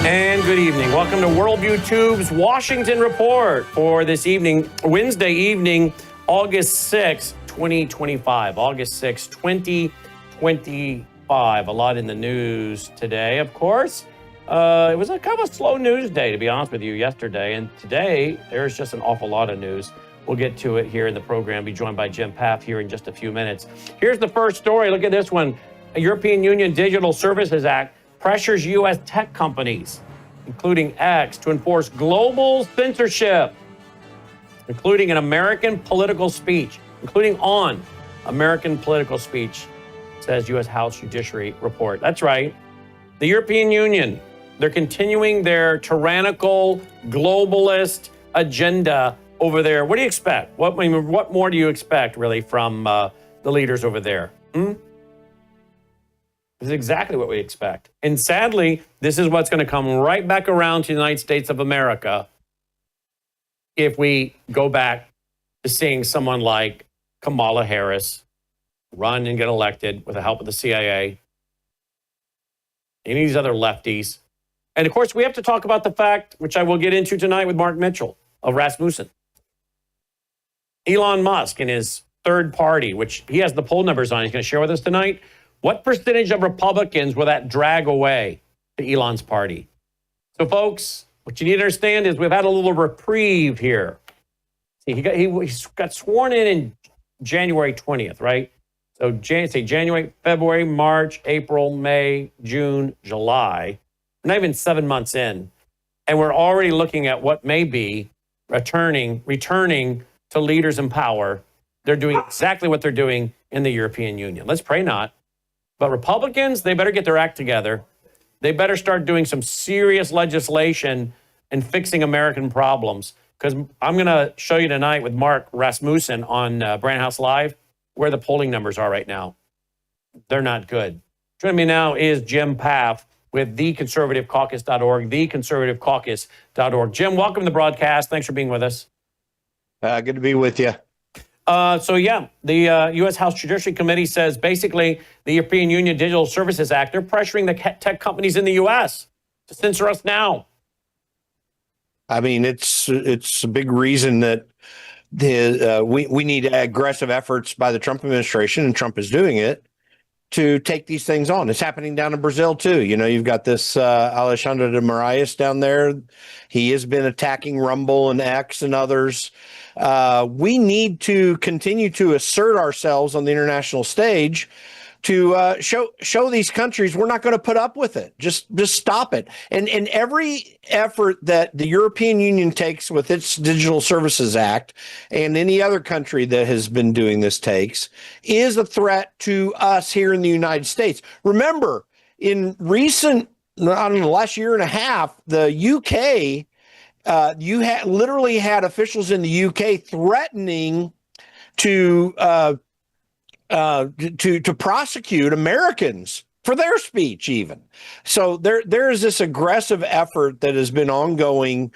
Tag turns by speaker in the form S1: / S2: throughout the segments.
S1: And good evening. Welcome to Worldview Tube's Washington Report for this evening, Wednesday evening, August 6, 2025. August 6, 2025. A lot in the news today, of course. It was a kind of a slow news day, to be honest with you, yesterday. And today, there's just an awful lot of news. We'll get to it here in the program. Be joined by Jim Paff here in just a few minutes. Here's the first story. Look at this one. A European Union Digital Services Act pressures U.S. tech companies, including X, to enforce global censorship, including an American political speech, including on American political speech, says U.S. House Judiciary report. That's right. The European Union, they're continuing their tyrannical, globalist agenda over there. What do you expect? What more do you expect, really, from the leaders over there? This is exactly what we expect. And sadly, this is what's going to come right back around to the United States of America if we go back to seeing someone like Kamala Harris run and get elected with the help of the CIA, any of these other lefties. And of course, we have to talk about the fact, which I will get into tonight with Mark Mitchell of Rasmussen. Elon Musk and his third party, which he has the poll numbers on, he's going to share with us tonight. What percentage of Republicans will that drag away to Elon's party? So, folks, what you need to understand is we've had a little reprieve here. See, he got sworn in January 20th, right? So, January, February, March, April, May, June, July. We're not even 7 months in. And we're already looking at what may be returning to leaders in power. They're doing exactly what they're doing in the European Union. Let's pray not. But Republicans, they better get their act together. They better start doing some serious legislation and fixing American problems. Because I'm going to show you tonight with Mark Rasmussen on Brand House Live where the polling numbers are right now. They're not good. Joining me now is Jim Paff with theconservativecaucus.org, theconservativecaucus.org. Jim, welcome to the broadcast. Thanks for being with us.
S2: Good to be with you.
S1: The U.S. House Judiciary Committee says basically the European Union Digital Services Act, they're pressuring the tech companies in the U.S. to censor us now.
S2: I mean, it's a big reason that we need aggressive efforts by the Trump administration, and Trump is doing it, to take these things on. It's happening down in Brazil, too. You know, you've got this Alexandre de Moraes down there. He has been attacking Rumble and X and others. We need to continue to assert ourselves on the international stage to show these countries we're not going to put up with it. Just stop it. And every effort that the European Union takes with its Digital Services Act and any other country that has been doing this takes is a threat to us here in the United States. Remember, in recent, I don't know, last year and a half, the UK, you literally had officials in the UK threatening to prosecute Americans for their speech, even. So there is this aggressive effort that has been ongoing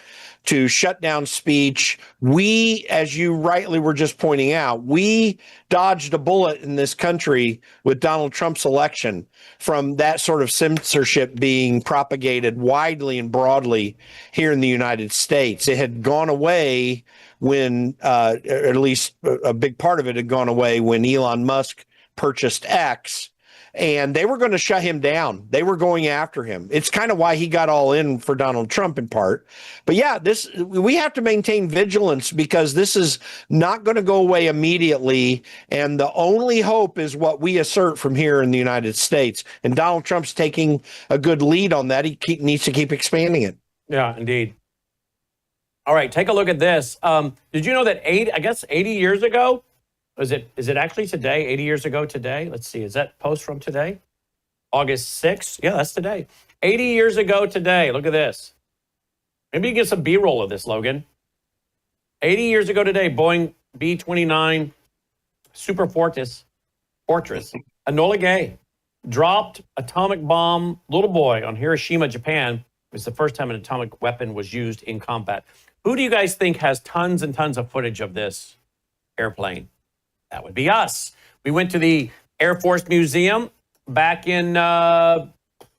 S2: to shut down speech. We, as you rightly were just pointing out, we dodged a bullet in this country with Donald Trump's election from that sort of censorship being propagated widely and broadly here in the United States. It had gone away when, at least a big part of it had gone away when Elon Musk purchased X. And they were going to shut him down. They were going after him. It's kind of why he got all in for Donald Trump in part. But yeah, we have to maintain vigilance because this is not going to go away immediately. And the only hope is what we assert from here in the United States. And Donald Trump's taking a good lead on that. He needs to keep expanding it.
S1: Yeah, indeed. All right, take a look at this. Did you know that 80 years ago, is it actually today, 80 years ago today? Let's see, is that post from today? August 6th? Yeah, that's today. 80 years ago today, look at this. Maybe you get some B-roll of this, Logan. 80 years ago today, Boeing B-29 Super Fortress, Enola Gay, dropped atomic bomb, little boy, on Hiroshima, Japan. It was the first time an atomic weapon was used in combat. Who do you guys think has tons and tons of footage of this airplane? That would be us. We went to the Air Force Museum back in, what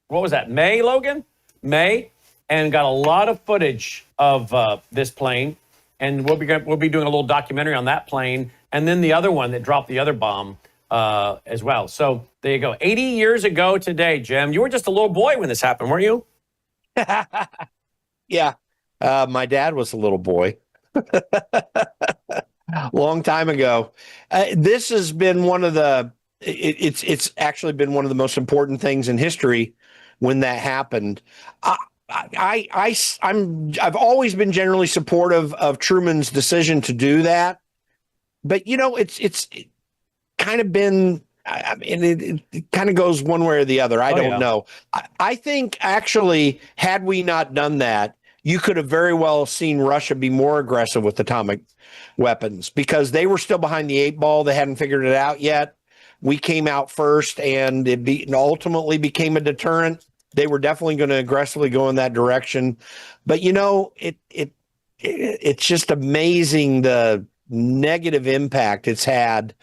S1: was that, May, Logan? May. and got a lot of footage of this plane. And we'll be doing a little documentary on that plane, and then the other one that dropped the other bomb as well. So there you go. 80 years ago today, Jim, you were just a little boy when this happened, weren't you?
S2: Yeah. My dad was a little boy. Long time ago. This has been one of the, it's actually been one of the most important things in history when that happened. I've always been generally supportive of Truman's decision to do that, but it's kind of been, I mean, it kind of goes one way or the other. I don't know. I think actually, had we not done that, you could have very well seen Russia be more aggressive with atomic weapons because they were still behind the 8 ball. They hadn't figured it out yet. We came out first, and it ultimately became a deterrent. They were definitely going to aggressively go in that direction. But, it's just amazing the negative impact it's had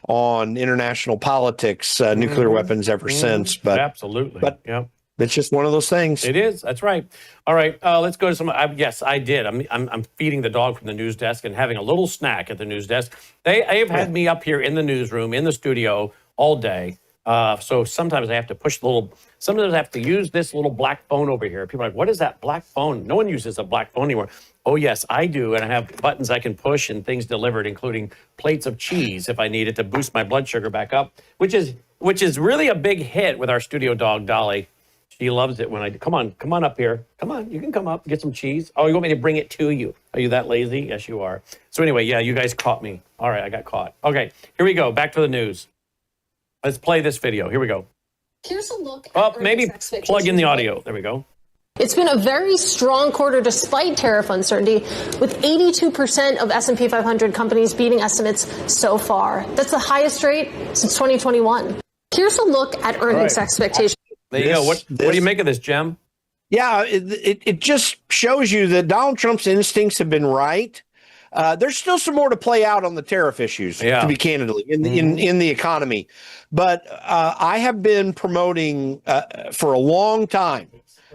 S2: on international politics, nuclear weapons ever since. But
S1: absolutely.
S2: But it's just one of those things.
S1: It is. That's right. All right. Let's go to some. Yes, I did. I'm feeding the dog from the news desk and having a little snack at the news desk. They have had me up here in the newsroom, in the studio all day. So sometimes I have to sometimes I have to use this little black phone over here. People are like, what is that black phone? No one uses a black phone anymore. Oh, yes, I do. And I have buttons I can push and things delivered, including plates of cheese if I need it to boost my blood sugar back up, which is really a big hit with our studio dog, Dolly. She loves it when I do. Come on up here. Come on, you can come up, get some cheese. Oh, you want me to bring it to you? Are you that lazy? Yes, you are. So anyway, yeah, you guys caught me. All right, I got caught. Okay, here we go. Back to the news. Let's play this video. Here we go.
S3: Here's a look at
S1: maybe plug in the audio. There we go.
S3: It's been a very strong quarter despite tariff uncertainty, with 82% of S&P 500 companies beating estimates so far. That's the highest rate since 2021. Here's a look at earnings expectations.
S1: There you go. What do you make of this, Jem?
S2: Yeah, it just shows you that Donald Trump's instincts have been right. There's still some more to play out on the tariff issues, to be candidly, in the economy. But I have been promoting for a long time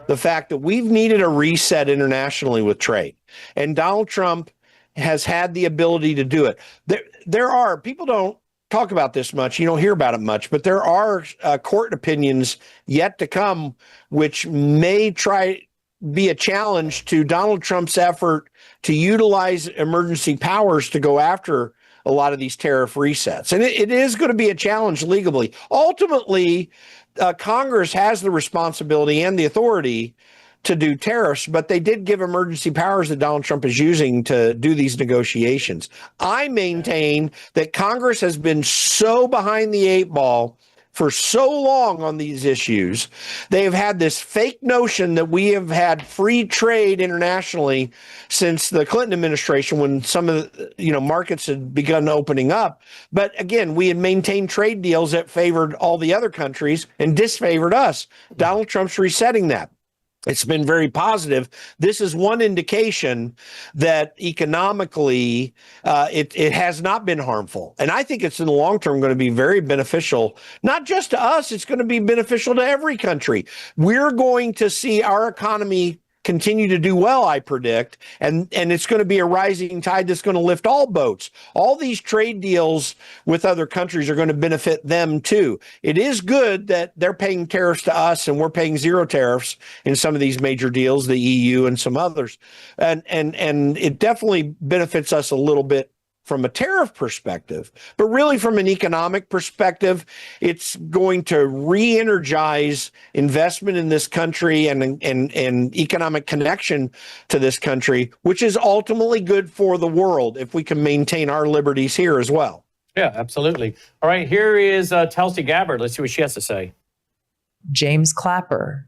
S2: the fact that we've needed a reset internationally with trade. And Donald Trump has had the ability to do it. There are, people don't talk about this much, you don't hear about it much, but there are court opinions yet to come which may be a challenge to Donald Trump's effort to utilize emergency powers to go after a lot of these tariff resets. And it is going to be a challenge legally. Ultimately, Congress has the responsibility and the authority to do tariffs, but they did give emergency powers that Donald Trump is using to do these negotiations. I maintain that Congress has been so behind the 8 ball for so long on these issues. They have had this fake notion that we have had free trade internationally since the Clinton administration, when some of the markets had begun opening up. But again, we had maintained trade deals that favored all the other countries and disfavored us. Donald Trump's resetting that. It's been very positive. This is one indication that economically it has not been harmful. And I think it's in the long term going to be very beneficial, not just to us, it's going to be beneficial to every country. We're going to see our economy continue to do well, I predict, and it's going to be a rising tide that's going to lift all boats. All these trade deals with other countries are going to benefit them too. It is good that they're paying tariffs to us and we're paying zero tariffs in some of these major deals, the EU and some others. And it definitely benefits us a little bit from a tariff perspective, but really from an economic perspective, it's going to re-energize investment in this country and economic connection to this country, which is ultimately good for the world if we can maintain our liberties here as well.
S1: Yeah, absolutely. All right, here is Tulsi Gabbard. Let's see what she has to say.
S4: James Clapper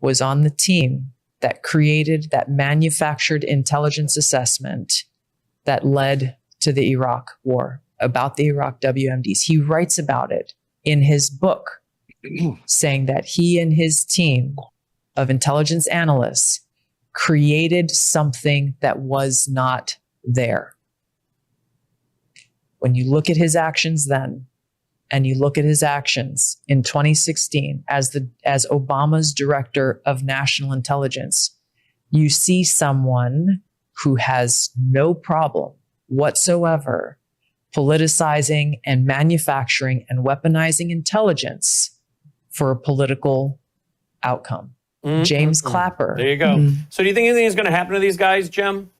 S4: was on the team that created, that manufactured intelligence assessment that led to the Iraq war, about the Iraq WMDs. He writes about it in his book, saying that he and his team of intelligence analysts created something that was not there. When you look at his actions then, and you look at his actions in 2016 as Obama's director of national intelligence, you see someone who has no problem whatsoever politicizing and manufacturing and weaponizing intelligence for a political outcome. James Clapper.
S1: There you go. So do you think anything is going to happen to these guys, Jim?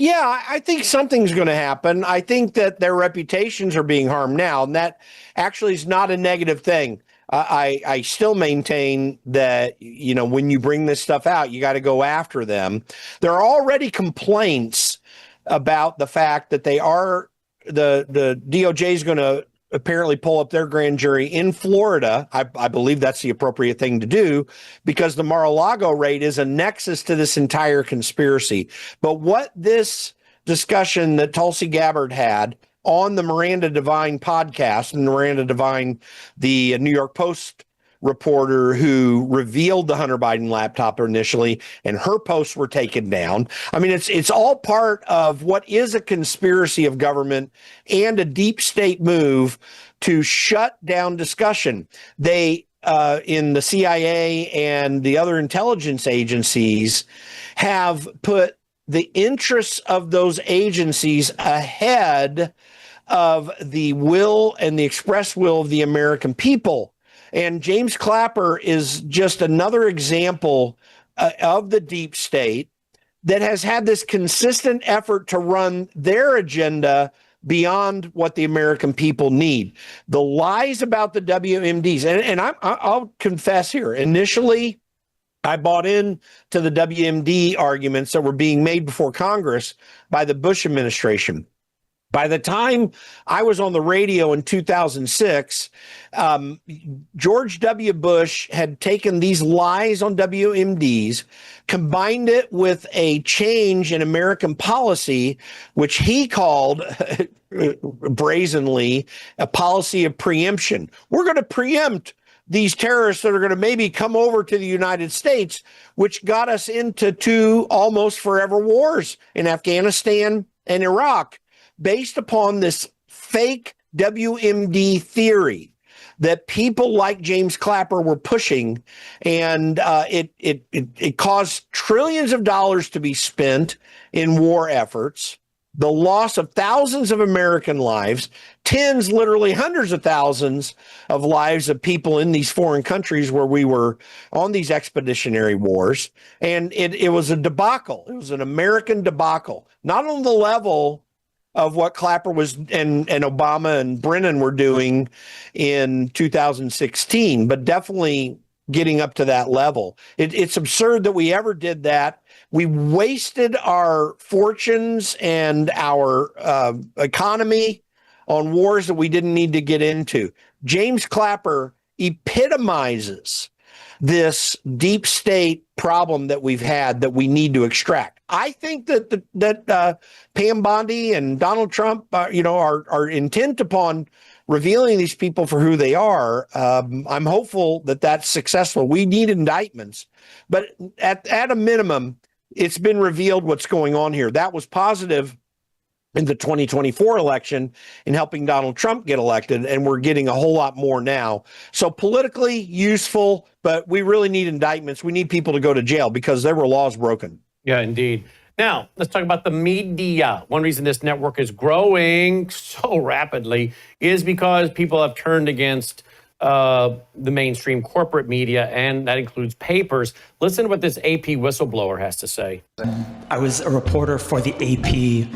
S2: Yeah, I think something's going to happen. I think that their reputations are being harmed now, and that actually is not a negative thing. I still maintain that, you know, when you bring this stuff out, you got to go after them. There are already complaints about the fact that the DOJ is going to apparently pull up their grand jury in Florida. I believe that's the appropriate thing to do because the Mar-a-Lago raid is a nexus to this entire conspiracy. But what this discussion that Tulsi Gabbard had on the Miranda Devine podcast, and Miranda Devine, the New York Post reporter who revealed the Hunter Biden laptop initially, and her posts were taken down. I mean, it's all part of what is a conspiracy of government and a deep state move to shut down discussion. They, in the CIA and the other intelligence agencies, have put the interests of those agencies ahead of the will and the express will of the American people. And James Clapper is just another example of the deep state that has had this consistent effort to run their agenda beyond what the American people need. The lies about the WMDs, and I'll confess here, initially, I bought in to the WMD arguments that were being made before Congress by the Bush administration. By the time I was on the radio in 2006, George W. Bush had taken these lies on WMDs, combined it with a change in American policy, which he called brazenly a policy of preemption. We're going to preempt these terrorists that are going to maybe come over to the United States, which got us into two almost forever wars in Afghanistan and Iraq, based upon this fake WMD theory that people like James Clapper were pushing, and it caused trillions of dollars to be spent in war efforts, the loss of thousands of American lives, tens, literally hundreds of thousands of lives of people in these foreign countries where we were on these expeditionary wars. And it was a debacle. It was an American debacle, not on the level of what Clapper was and Obama and Brennan were doing in 2016, but definitely getting up to that level. It's absurd that we ever did that. We wasted our fortunes and our economy on wars that we didn't need to get into. James Clapper epitomizes this deep state problem that we've had that we need to extract. I think that Pam Bondi and Donald Trump, are intent upon revealing these people for who they are. I'm hopeful that that's successful. We need indictments, but at a minimum, it's been revealed what's going on here. That was positive in the 2024 election in helping Donald Trump get elected, and we're getting a whole lot more now. So politically useful, but we really need indictments. We need people to go to jail because there were laws broken.
S1: Yeah, indeed. Now, let's talk about the media. One reason this network is growing so rapidly is because people have turned against the mainstream corporate media, and that includes papers. Listen to what this AP whistleblower has to say.
S5: I was a reporter for the AP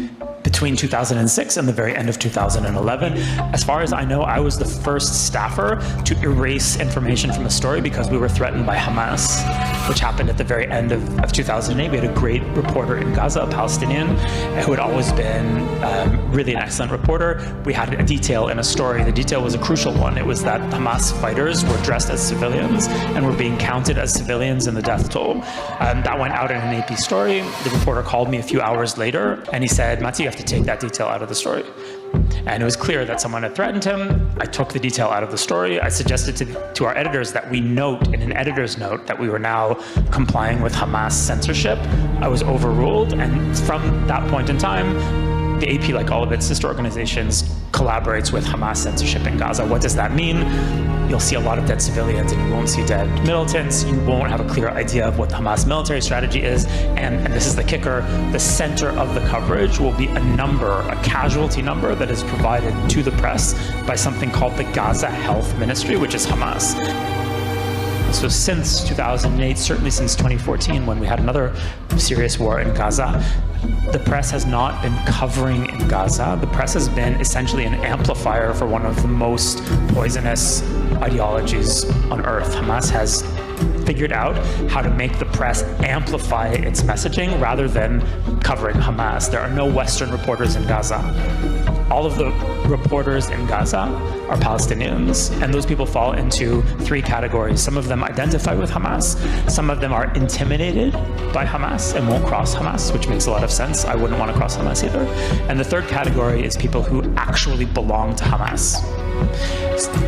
S5: between 2006 and the very end of 2011. As far as I know, I was the first staffer to erase information from a story because we were threatened by Hamas, which happened at the very end of 2008. We had a great reporter in Gaza, a Palestinian, who had always been really an excellent reporter. We had a detail in a story. The detail was a crucial one. It was that Hamas fighters were dressed as civilians and were being counted as civilians in the death toll. That went out in an AP story. The reporter called me a few hours later and he said, "Mati, you have to take that detail out of the story." And it was clear that someone had threatened him. I took the detail out of the story. I suggested to our editors that we note in an editor's note that we were now complying with Hamas censorship. I was overruled, and from that point in time, the AP, like all of its sister organizations, collaborates with Hamas censorship in Gaza. What does that mean? You'll see a lot of dead civilians and you won't see dead militants. You won't have a clear idea of what the Hamas military strategy is. And this is the kicker, the center of the coverage will be a casualty number that is provided to the press by something called the Gaza Health Ministry, which is Hamas. So since 2008, certainly since 2014, when we had another serious war in Gaza, the press has not been covering in Gaza. The press has been essentially an amplifier for one of the most poisonous ideologies on earth. Hamas has figured out how to make the press amplify its messaging rather than covering Hamas. There are no Western reporters in Gaza. All of the reporters in Gaza are Palestinians, and those people fall into three categories. Some of them identify with Hamas. Some of them are intimidated by Hamas and won't cross Hamas, which makes a lot of sense. I wouldn't want to cross Hamas either. And the third category is people who actually belong to Hamas.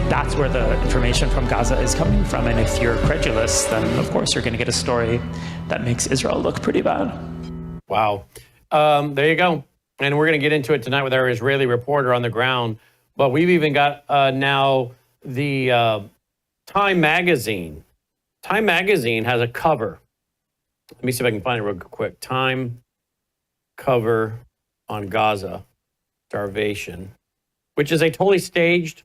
S5: That's where the information from Gaza is coming from. And if you're credulous, then of course you're going to get a story that makes Israel look pretty bad.
S1: Wow. There you go. And we're going to get into it tonight with our Israeli reporter on the ground. But we've even got now the Time Magazine. Time Magazine has a cover. Let me see if I can find it real quick. Time cover on Gaza starvation, which is a totally staged,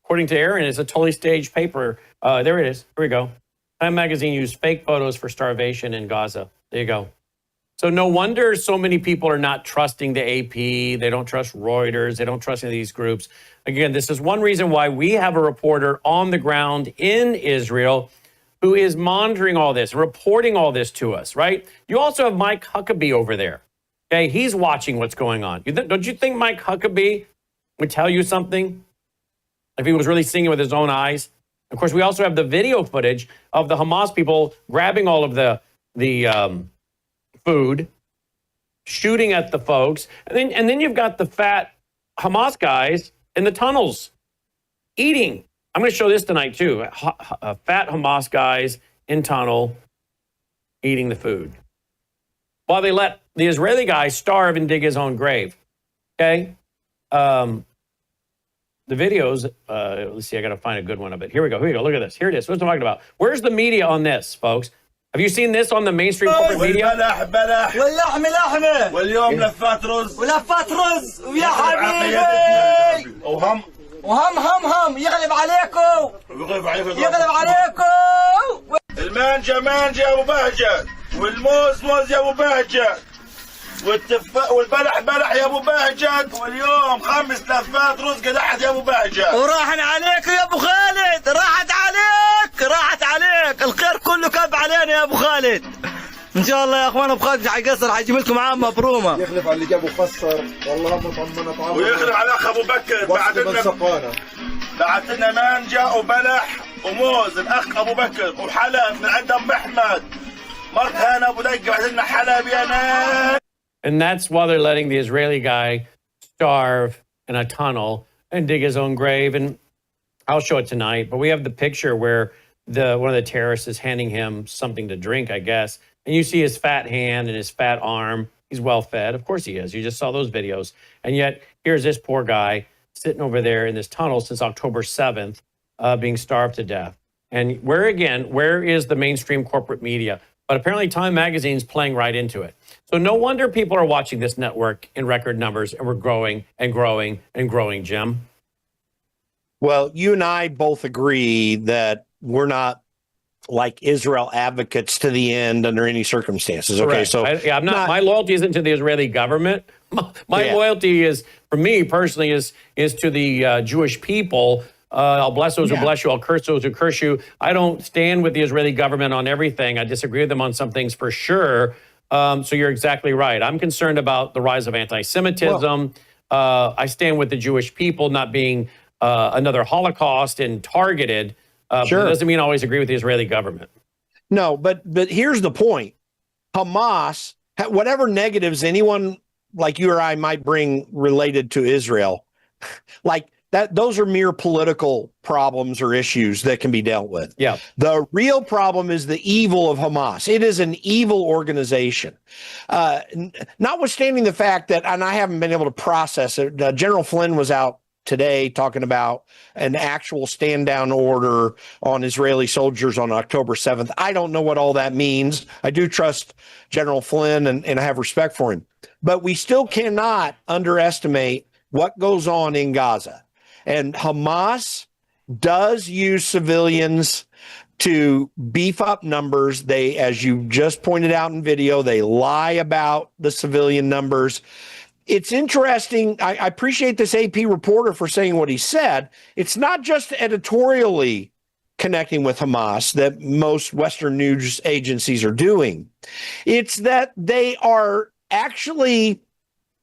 S1: according to Aaron, it's a totally staged paper. There it is. Here we go. Time Magazine used fake photos for starvation in Gaza. There you go. So no wonder so many people are not trusting the AP. They don't trust Reuters. They don't trust any of these groups. Again, this is one reason why we have a reporter on the ground in Israel who is monitoring all this, reporting all this to us, right? You also have Mike Huckabee over there. Okay, he's watching what's going on. Don't you think Mike Huckabee would tell you something if he was really seeing it with his own eyes? Of course, we also have the video footage of the Hamas people grabbing all of the food, shooting at the folks, and then you've got the fat Hamas guys in the tunnels eating. I'm going to show this tonight too. Fat Hamas guys in tunnel eating the food while they let the Israeli guy starve and dig his own grave. Okay, the videos. Let's see. I got to find a good one of it. Here we go. Look at this. Here it is. What's I'm talking about? Where's the media on this, folks? Have you seen this on the mainstream corporate media?
S6: بلح واللحمة لحمة واليوم لفات رز ويا حبيبي وهم يغلب عليكم المانجا يا ابو بهجت والموز موز يا ابو بهجت والتفاح والبلح بلح يا ابو بهجت واليوم 5 لفات رز قدحت يا ابو بهجت وراحن عليك يا ابو خالد راحت عليك الخير كله كب علينا يا ابو خالد ان شاء الله يا اخوان ابو خالد حيقصر حيجيب لكم عام مبرومه يخلف على اللي جابه خسر والله مطمنه طعمه ويخلف على اخ ابو بكر بعت لنا مانجا وبلح وموز الاخ ابو بكر وحلب من عند ام احمد مرت هنا ابو دقه بعت لنا حلب يا ناس.
S1: And that's while they're letting the Israeli guy starve in a tunnel and dig his own grave. And I'll show it tonight, but we have the picture where one of the terrorists is handing him something to drink, I guess. And you see his fat hand and his fat arm. He's well fed. Of course he is. You just saw those videos. And yet here's this poor guy sitting over there in this tunnel since October 7th, being starved to death. And where is the mainstream corporate media? But apparently Time Magazine's playing right into it. So no wonder people are watching this network in record numbers, and we're growing and growing and growing, Jim.
S2: Well, you and I both agree that we're not like Israel advocates to the end under any circumstances. Okay,
S1: Correct.
S2: so
S1: I'm not. My loyalty isn't to the Israeli government. My loyalty is, for me personally, is to the Jewish people. I'll bless those who bless you. I'll curse those who curse you. I don't stand with the Israeli government on everything. I disagree with them on some things for sure. So you're exactly right. I'm concerned about the rise of anti-Semitism. I stand with the Jewish people not being another Holocaust and targeted.
S2: Sure.
S1: But it doesn't mean I always agree with the Israeli government.
S2: No, but here's the point. Hamas, whatever negatives anyone like you or I might bring related to Israel, like those are mere political problems or issues that can be dealt with.
S1: Yeah.
S2: The real problem is the evil of Hamas. It is an evil organization. Notwithstanding the fact that, and I haven't been able to process it, General Flynn was out today talking about an actual stand down order on Israeli soldiers on October 7th. I don't know what all that means. I do trust General Flynn and I have respect for him, but we still cannot underestimate what goes on in Gaza. And Hamas does use civilians to beef up numbers. They, as you just pointed out in video, they lie about the civilian numbers. It's interesting. I appreciate this AP reporter for saying what he said. It's not just editorially connecting with Hamas that most Western news agencies are doing. It's that they are actually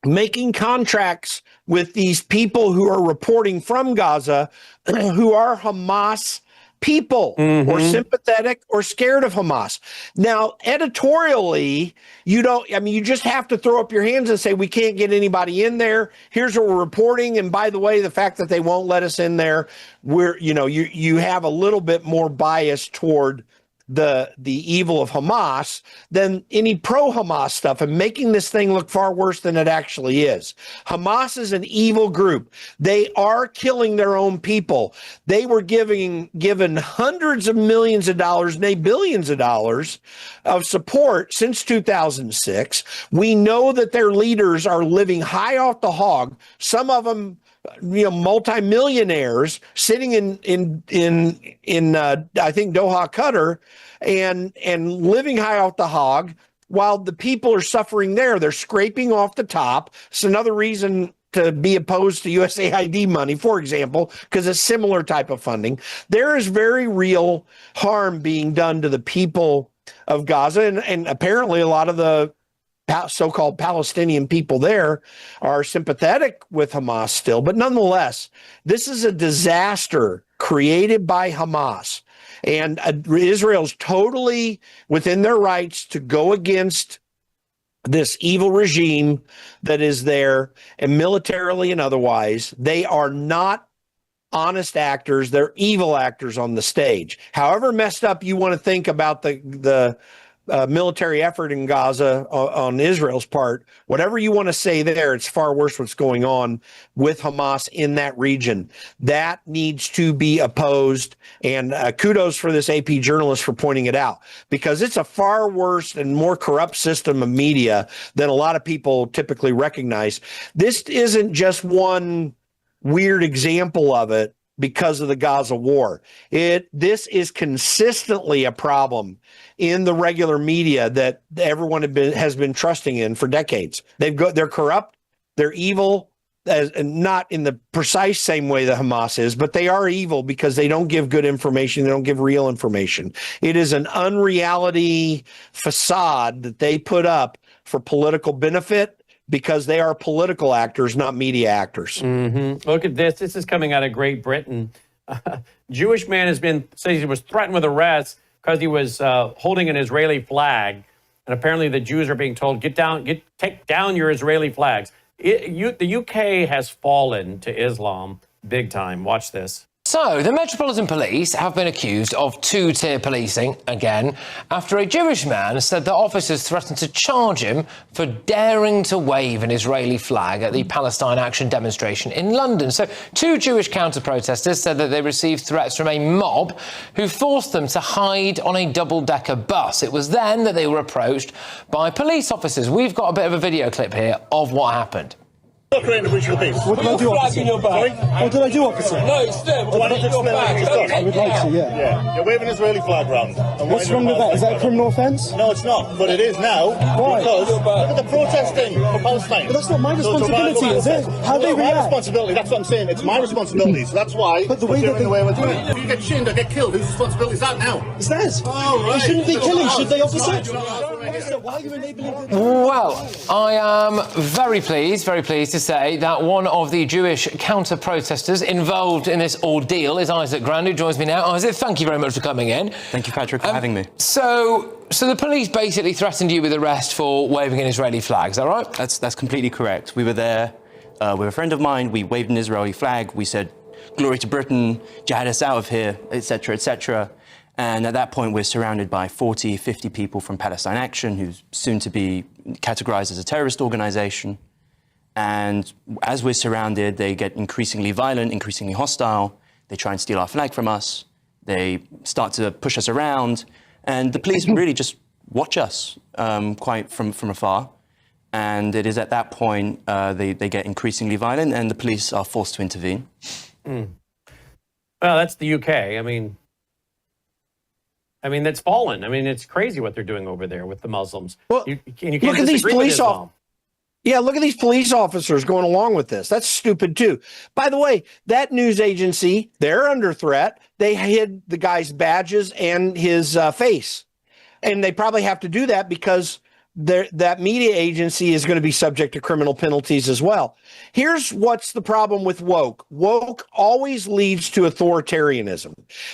S2: making contracts with these people who are reporting from Gaza who are Hamas people or sympathetic or scared of Hamas. Now, editorially, you just have to throw up your hands and say, we can't get anybody in there. Here's what we're reporting. And by the way, the fact that they won't let us in there, you have a little bit more bias toward the evil of Hamas than any pro-Hamas stuff, and making this thing look far worse than it actually is. Hamas is an evil group. They are killing their own people. They were given hundreds of millions of dollars, nay, billions of dollars of support since 2006. We know that their leaders are living high off the hog. Some of them, multimillionaires sitting in I think Doha, Qatar, and living high off the hog while the people are suffering there. They're scraping off the top. It's another reason to be opposed to USAID money, for example, because it's similar type of funding. There is very real harm being done to the people of Gaza, and apparently a lot of the so-called Palestinian people there are sympathetic with Hamas still. But nonetheless, this is a disaster created by Hamas. And Israel's totally within their rights to go against this evil regime that is there, and militarily and otherwise. They are not honest actors. They're evil actors on the stage. However messed up you want to think about the military effort in Gaza on Israel's part, whatever you want to say there, it's far worse what's going on with Hamas in that region. That needs to be opposed. And kudos for this AP journalist for pointing it out, because it's a far worse and more corrupt system of media than a lot of people typically recognize. This isn't just one weird example of it because of the Gaza war. This is consistently a problem in the regular media that everyone has been trusting in for decades. They're corrupt, they're evil, not in the precise same way that Hamas is, but they are evil because they don't give good information, they don't give real information. It is an unreality facade that they put up for political benefit, because they are political actors, not media actors.
S1: Look at this. This is coming out of Great Britain. Jewish man says he was threatened with arrest because he was holding an Israeli flag. And apparently the Jews are being told, take down your Israeli flags. The UK has fallen to Islam big time. Watch this.
S7: So, the Metropolitan Police have been accused of two-tier policing again after a Jewish man said that officers threatened to charge him for daring to wave an Israeli flag at the Palestine Action demonstration in London. So, two Jewish counter-protesters said that they received threats from a mob who forced them to hide on a double-decker bus. It was then that they were approached by police officers. We've got a bit of a video clip here of what happened.
S6: What did I do, officer? What did I do, officer? No, it's them. Why don't you explain what you've done? I would like to, yeah. You're waving an Israeli flag round. What's wrong with that? Is that a criminal offence? No, it's not, but it is now. Why? Because look at the protesting for Palestine. But that's not my responsibility, is it? How they react? My responsibility, that's what I'm saying. It's my responsibility, so that's why but the way that away with it. If you get chinned or get killed, whose responsibility is that now? It's theirs. Oh, right. They shouldn't be killing, should they, officer? Why are you enabling?
S7: Well, I am very pleased to say that one of the Jewish counter-protesters involved in this ordeal is Isaac Grand, who joins me now. Isaac, thank you very much for coming in.
S8: Thank you, Patrick, for having me.
S7: So the police basically threatened you with arrest for waving an Israeli flag, is that right?
S8: That's completely correct. We were there with a friend of mine. We waved an Israeli flag. We said, glory to Britain, jihad us out of here, etc., etc. And at that point, we're surrounded by 40, 50 people from Palestine Action, who's soon to be categorized as a terrorist organization. And as we're surrounded, they get increasingly violent, increasingly hostile. They try and steal our flag from us. They start to push us around. And the police really just watch us quite from afar. And it is at that point they get increasingly violent and the police are forced to intervene.
S1: Well, that's the UK. I mean, that's fallen. I mean, it's crazy what they're doing over there with the Muslims.
S2: Well,
S1: you can't
S2: look at these
S1: disagree with
S2: police
S1: Islam.
S2: Yeah, look at these police officers going along with this. That's stupid, too. By the way, that news agency, they're under threat. They hid the guy's badges and his face. And they probably have to do that because that media agency is going to be subject to criminal penalties as well. Here's what's the problem with woke. Woke always leads to authoritarianism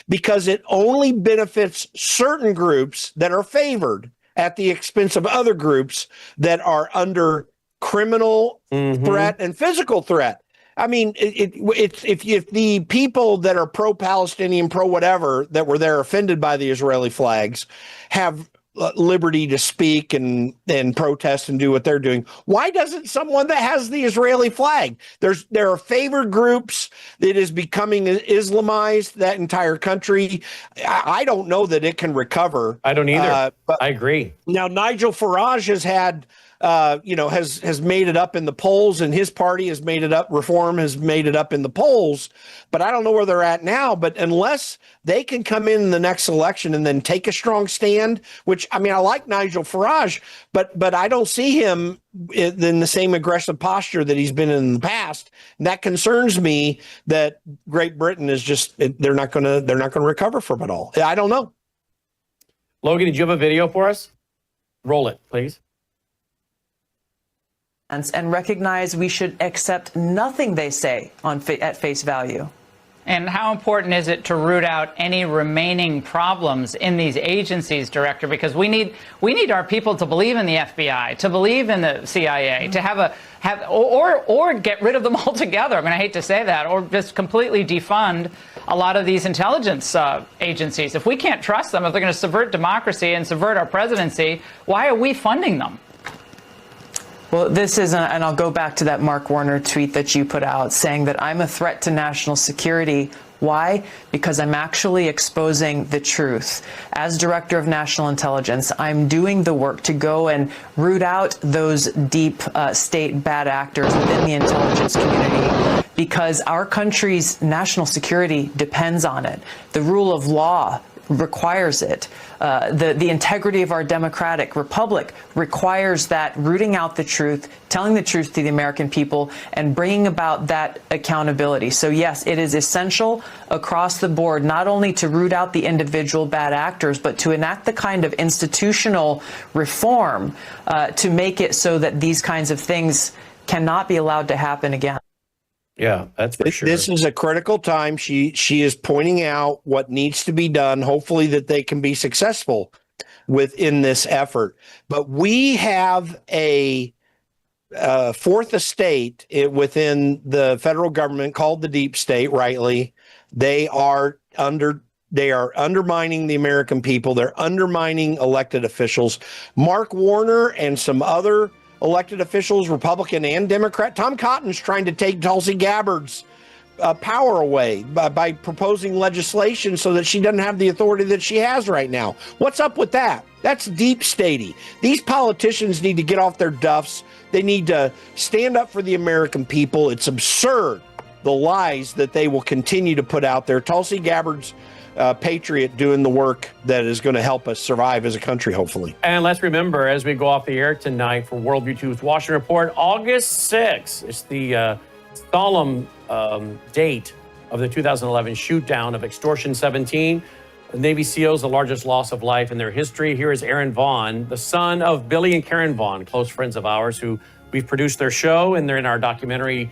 S2: because it only benefits certain groups that are favored at the expense of other groups that are under criminal threat and physical threat. I mean, if the people that are pro-Palestinian, pro-whatever, that were there offended by the Israeli flags have liberty to speak and protest and do what they're doing, why doesn't someone that has the Israeli flag? There are favored groups that is becoming Islamized, that entire country. I don't know that it can recover.
S1: I don't either.
S2: But
S1: I agree.
S2: Now, Nigel Farage has had has made it up in the polls, and his party has made it up. Reform has made it up in the polls, but I don't know where they're at now. But unless they can come in the next election and then take a strong stand, which, I mean, I like Nigel Farage, but I don't see him in the same aggressive posture that he's been in the past. And that concerns me that Great Britain is just, they're not going to recover from it all. I don't know.
S1: Logan, did you have a video for us? Roll it, please.
S9: And recognize we should accept nothing they say at face value.
S10: And how important is it to root out any remaining problems in these agencies, Director? Because we need our people to believe in the FBI, to believe in the CIA, to or get rid of them altogether. I mean, I hate to say that, or just completely defund a lot of these intelligence agencies. If we can't trust them, if they're going to subvert democracy and subvert our presidency, why are we funding them?
S9: Well, this is, and I'll go back to that Mark Warner tweet that you put out saying that I'm a threat to national security. Why? Because I'm actually exposing the truth. As Director of National Intelligence, I'm doing the work to go and root out those deep state bad actors within the intelligence community, because our country's national security depends on it. The rule of law requires it. The integrity of our democratic republic requires that, rooting out the truth, telling the truth to the American people, and bringing about that accountability. So yes, it is essential across the board, not only to root out the individual bad actors, but to enact the kind of institutional reform to make it so that these kinds of things cannot be allowed to happen again.
S1: Yeah, that's for sure.
S2: This is a critical time. She is pointing out what needs to be done, hopefully that they can be successful within this effort. But we have a fourth estate within the federal government called the deep state, rightly. They are undermining the American people. They're undermining elected officials. Mark Warner and some other elected officials, Republican and Democrat. Tom Cotton's trying to take Tulsi Gabbard's power away by proposing legislation so that she doesn't have the authority that she has right now. What's up with that? That's deep statey. These politicians need to get off their duffs. They need to stand up for the American people. It's absurd, the lies that they will continue to put out there. Tulsi Gabbard's patriot doing the work that is going to help us survive as a country, hopefully.
S1: And let's remember, as we go off the air tonight for Worldview 2's Washington Report, August 6th, it's the solemn date of the 2011 shoot-down of Extortion 17. The Navy SEALs, the largest loss of life in their history. Here is Aaron Vaughn, the son of Billy and Karen Vaughn, close friends of ours, who we've produced their show, and they're in our documentary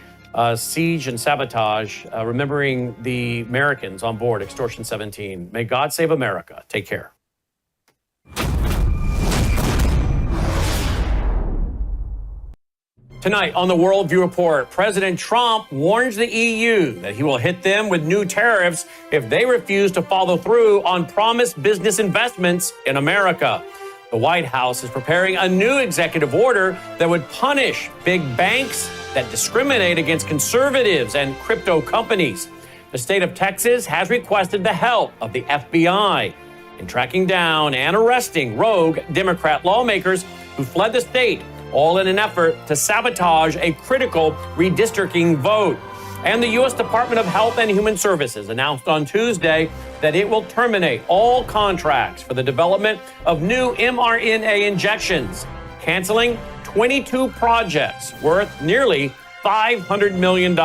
S1: Siege and Sabotage, remembering the Americans on board Extortion 17. May God save America. Take care. Tonight on the Worldview Report, President Trump warns the EU that he will hit them with new tariffs if they refuse to follow through on promised business investments in America. The White House is preparing a new executive order that would punish big banks that discriminate against conservatives and crypto companies. The state of Texas has requested the help of the FBI in tracking down and arresting rogue Democrat lawmakers who fled the state, all in an effort to sabotage a critical redistricting vote. And the U.S. Department of Health and Human Services announced on Tuesday that it will terminate all contracts for the development of new mRNA injections, canceling 22 projects worth nearly $500 million.